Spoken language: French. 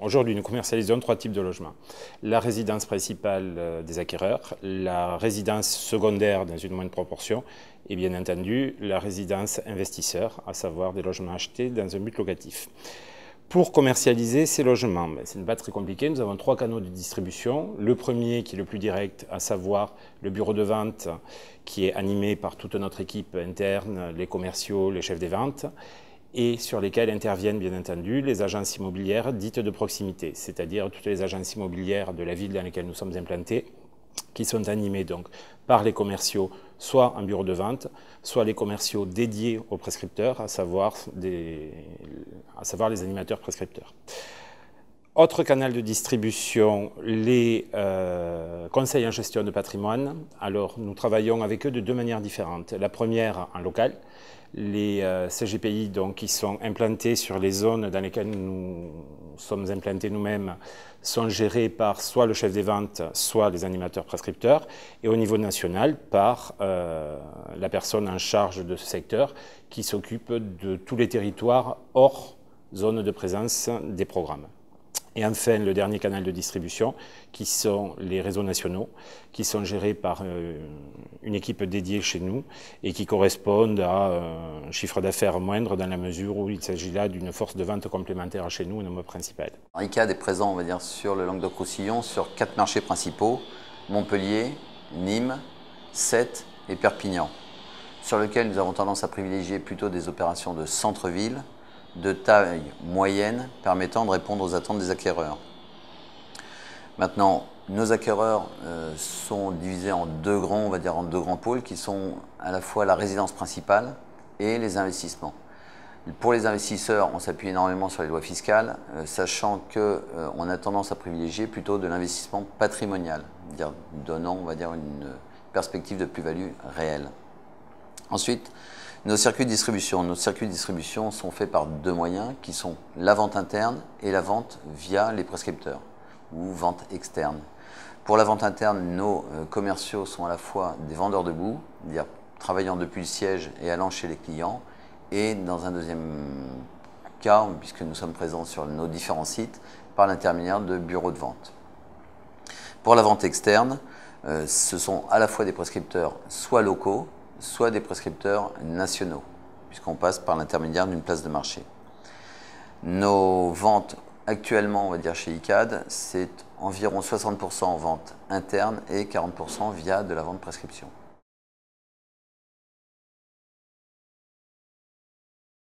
Aujourd'hui, nous commercialisons 3 types de logements. La résidence principale des acquéreurs, la résidence secondaire dans une moindre proportion et bien entendu la résidence investisseur, à savoir des logements achetés dans un but locatif. Pour commercialiser ces logements, ce n'est pas très compliqué, nous avons 3 canaux de distribution. Le premier qui est le plus direct, à savoir le bureau de vente qui est animé par toute notre équipe interne, les commerciaux, les chefs des ventes, et sur lesquels interviennent bien entendu les agences immobilières dites de proximité, c'est-à-dire toutes les agences immobilières de la ville dans laquelle nous sommes implantés, qui sont animées donc par les commerciaux, soit en bureau de vente, soit les commerciaux dédiés aux prescripteurs, à savoir les animateurs prescripteurs. Autre canal de distribution, les conseils en gestion de patrimoine. Alors nous travaillons avec eux de 2 manières différentes. La première en local, les CGPI donc, qui sont implantés sur les zones dans lesquelles nous sommes implantés nous-mêmes sont gérés par soit le chef des ventes, soit les animateurs prescripteurs, et au niveau national par la personne en charge de ce secteur qui s'occupe de tous les territoires hors zone de présence des programmes. Et enfin, le dernier canal de distribution, qui sont les réseaux nationaux, qui sont gérés par une équipe dédiée chez nous et qui correspondent à un chiffre d'affaires moindre dans la mesure où il s'agit là d'une force de vente complémentaire chez nous, notre principale. ICAD est présent, on va dire, sur le Languedoc-Roussillon, sur 4 marchés principaux, Montpellier, Nîmes, Sète et Perpignan, sur lesquels nous avons tendance à privilégier plutôt des opérations de centre-ville, de taille moyenne permettant de répondre aux attentes des acquéreurs. Maintenant, nos acquéreurs sont divisés en deux grands pôles qui sont à la fois la résidence principale et les investissements. Pour les investisseurs, on s'appuie énormément sur les lois fiscales, sachant qu'on a tendance à privilégier plutôt de l'investissement patrimonial, donnant, on va dire, une perspective de plus-value réelle. Ensuite, nos circuits de distribution. Nos circuits de distribution sont faits par 2 moyens qui sont la vente interne et la vente via les prescripteurs ou vente externe. Pour la vente interne, nos commerciaux sont à la fois des vendeurs debout, c'est-à-dire travaillant depuis le siège et allant chez les clients, et dans un deuxième cas, puisque nous sommes présents sur nos différents sites, par l'intermédiaire de bureaux de vente. Pour la vente externe, ce sont à la fois des prescripteurs soit locaux, soit des prescripteurs nationaux, puisqu'on passe par l'intermédiaire d'une place de marché. Nos ventes actuellement, on va dire chez ICAD, c'est environ 60% en vente interne et 40% via de la vente prescription.